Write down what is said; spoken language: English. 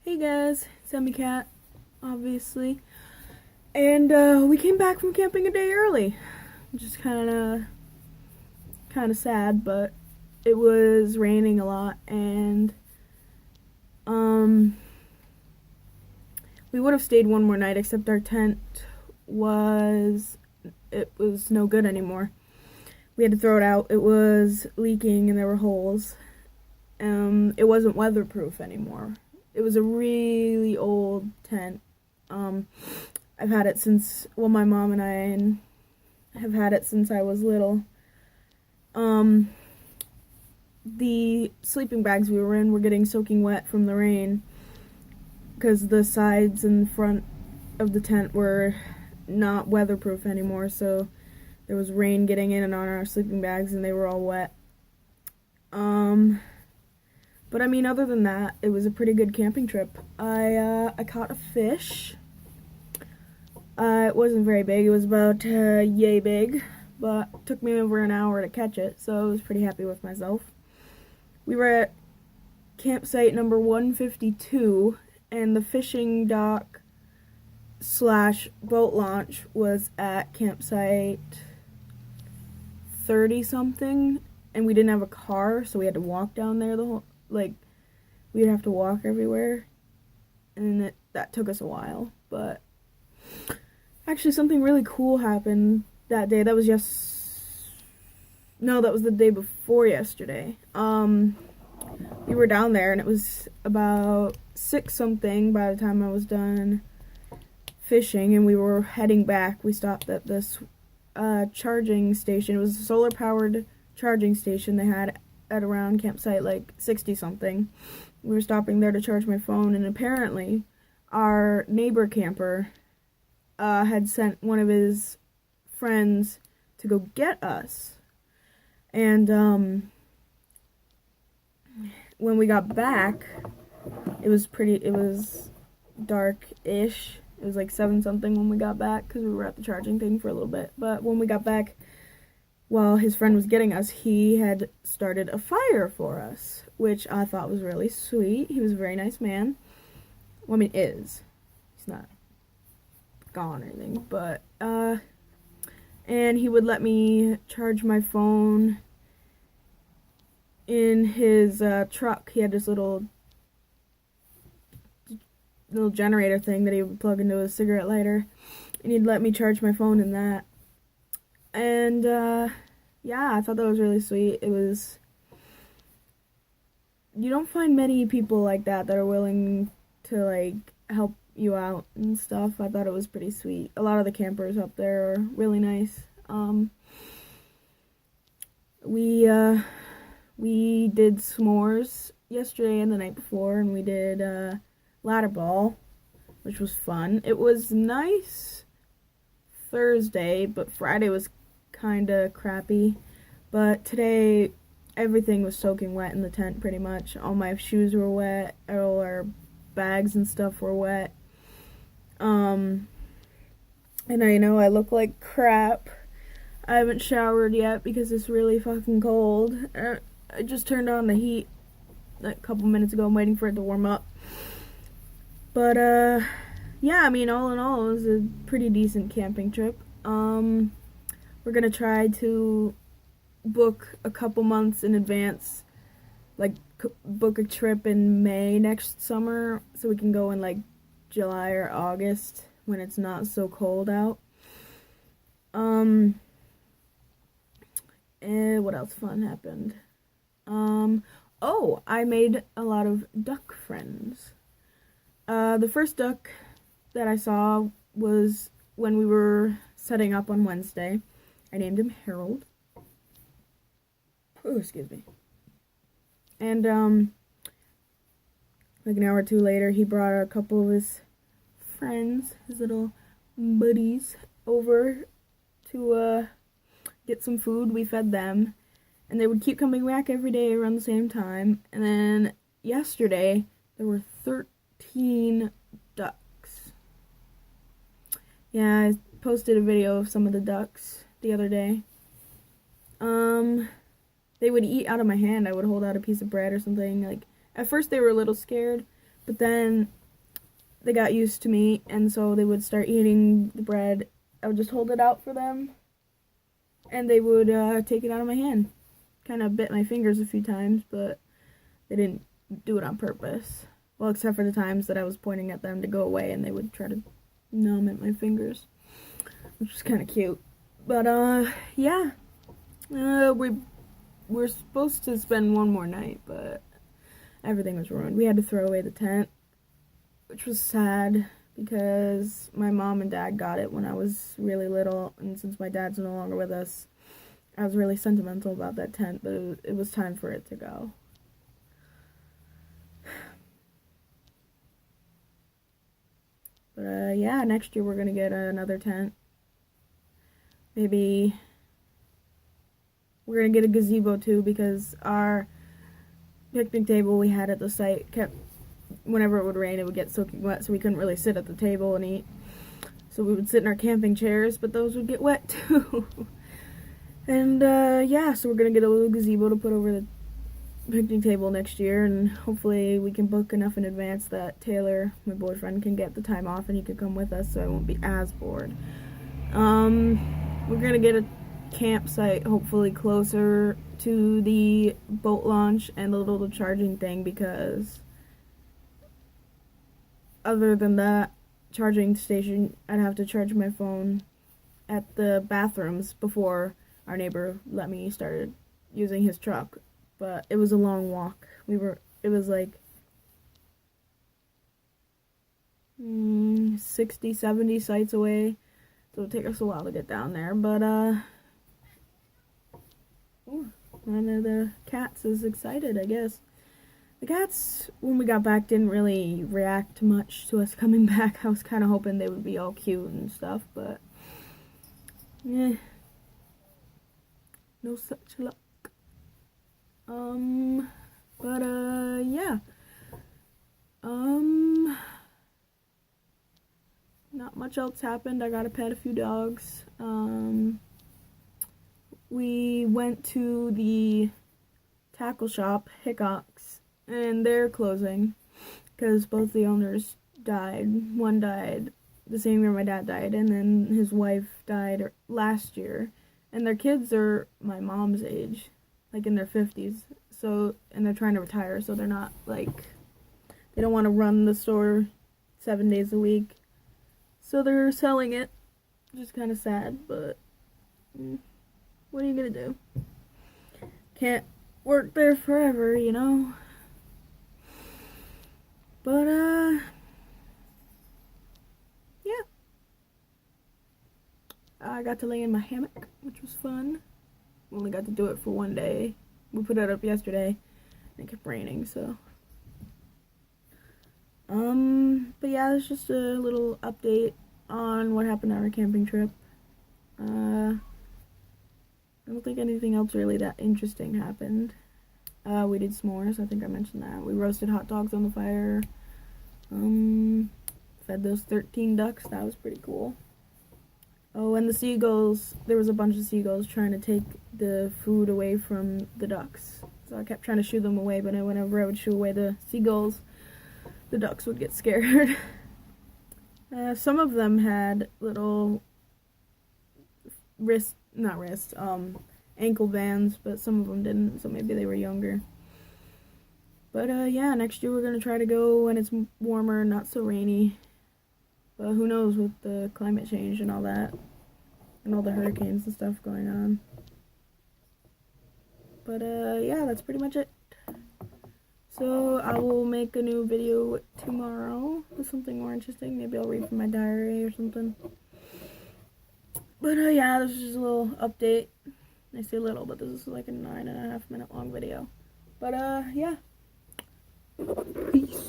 Hey guys, Sammy Cat, obviously. And we came back from camping a day early. Which is kinda sad, but it was raining a lot and um we would have stayed one more night except our tent was no good anymore. We had to throw it out. It was leaking and there were holes. It wasn't weatherproof anymore. It was a really old tent. I've had it since, well, my mom and I have had it since I was little. The sleeping bags we were in were getting soaking wet from the rain because the sides and front of the tent were not weatherproof anymore, so there was rain getting in and on our sleeping bags and they were all wet. But I mean, other than that, it was a pretty good camping trip. I caught a fish. It wasn't very big. It was about yay big, but it took me over an hour to catch it, so I was pretty happy with myself. We were at campsite number 152, and the fishing dock / boat launch was at campsite 30 something, and we didn't have a car, so we had to walk down there we'd have to walk everywhere, and that took us a while. But actually, something really cool happened that day. That was the day before yesterday. We were down there, and it was about 6 something by the time I was done fishing, and we were heading back. We stopped at this charging station. It was a solar powered charging station they had at around campsite 60 something. We were stopping there to charge my phone, and apparently our neighbor camper had sent one of his friends to go get us. And when we got back, it was dark-ish. It was 7 something when we got back because we were at the charging thing for a little bit. But when we got back, while his friend was getting us, he had started a fire for us, which I thought was really sweet. He was a very nice man. Well, I mean, he's not gone or anything, but and he would let me charge my phone in his truck. He had this little generator thing that he would plug into a cigarette lighter, and he'd let me charge my phone in that. And yeah, I thought that was really sweet. You don't find many people like that are willing to help you out and stuff. I thought it was pretty sweet. A lot of the campers up there are really nice. We did s'mores yesterday and the night before, and we did ladder ball, which was fun. It was nice Thursday, but Friday was kinda crappy. But today, everything was soaking wet in the tent pretty much. All my shoes were wet, all our bags and stuff were wet. And I know I look like crap. I haven't showered yet because it's really fucking cold. I just turned on the heat a couple minutes ago. I'm waiting for it to warm up. But, yeah, I mean, all in all, it was a pretty decent camping trip. We're gonna try to book a couple months in advance, book a trip in May next summer, so we can go in July or August when it's not so cold out. And what else fun happened? Oh, I made a lot of duck friends. The first duck that I saw was when we were setting up on Wednesday. I named him Harold. Oh, excuse me. And, an hour or two later, he brought a couple of his friends, his little buddies, over to, get some food. We fed them, and they would keep coming back every day around the same time. And then yesterday, there were 13 ducks. Yeah, I posted a video of some of the ducks the other day. They would eat out of my hand. I would hold out a piece of bread or something. At first they were a little scared, But then they got used to me, and so they would start eating the bread. I would just hold it out for them, and they would take it out of my hand. Kind of bit my fingers a few times, but they didn't do it on purpose. Well, except for the times that I was pointing at them to go away, and they would try to numb at my fingers, which was kind of cute. But yeah, we're supposed to spend one more night, but everything was ruined. We had to throw away the tent, which was sad because my mom and dad got it when I was really little, and since my dad's no longer with us, I was really sentimental about that tent, but it was time for it to go. But yeah, next year we're gonna get another tent. Maybe we're gonna get a gazebo too, because our picnic table we had at the site kept, whenever it would rain, it would get soaking wet, so we couldn't really sit at the table and eat. So we would sit in our camping chairs, but those would get wet too. And yeah, so we're gonna get a little gazebo to put over the picnic table next year, and hopefully we can book enough in advance that Taylor, my boyfriend, can get the time off and he can come with us, so I won't be as bored. We're gonna get a campsite hopefully closer to the boat launch and the little charging thing, because other than that charging station, I'd have to charge my phone at the bathrooms before our neighbor let me start using his truck. But it was a long walk. It was like 60, 70 sites away, so it'll take us a while to get down there. But one of the cats is excited, I guess. The cats, when we got back, didn't really react much to us coming back. I was kind of hoping they would be all cute and stuff, but no such luck. Yeah. Not much else happened. I got to pet a few dogs. We went to the tackle shop, Hickox, and they're closing because both the owners died. One died the same year my dad died, and then his wife died last year. And their kids are my mom's age, like in their 50s. So, and they're trying to retire, so they're not like, they don't want to run the store 7 days a week. So they're selling it, which is kind of sad, but what are you gonna do? Can't work there forever, you know? But, yeah. I got to lay in my hammock, which was fun. Only got to do it for one day. We put it up yesterday, and it kept raining, so. But yeah, it's just a little update on what happened on our camping trip. I don't think anything else really that interesting happened. We did s'mores, I think I mentioned that. We roasted hot dogs on the fire. Fed those 13 ducks, that was pretty cool. Oh, and the seagulls, there was a bunch of seagulls trying to take the food away from the ducks. So I kept trying to shoo them away, but whenever I would shoo away the seagulls, the ducks would get scared. Some of them had little ankle bands, but some of them didn't, so maybe they were younger. But yeah, next year we're going to try to go when it's warmer and not so rainy. But who knows with the climate change and all that, and all the hurricanes and stuff going on. But yeah, that's pretty much it. So I will make a new video tomorrow with something more interesting. Maybe I'll read from my diary or something. But yeah, this is just a little update. I say little, but this is like a 9.5 minute long video. But yeah. Peace.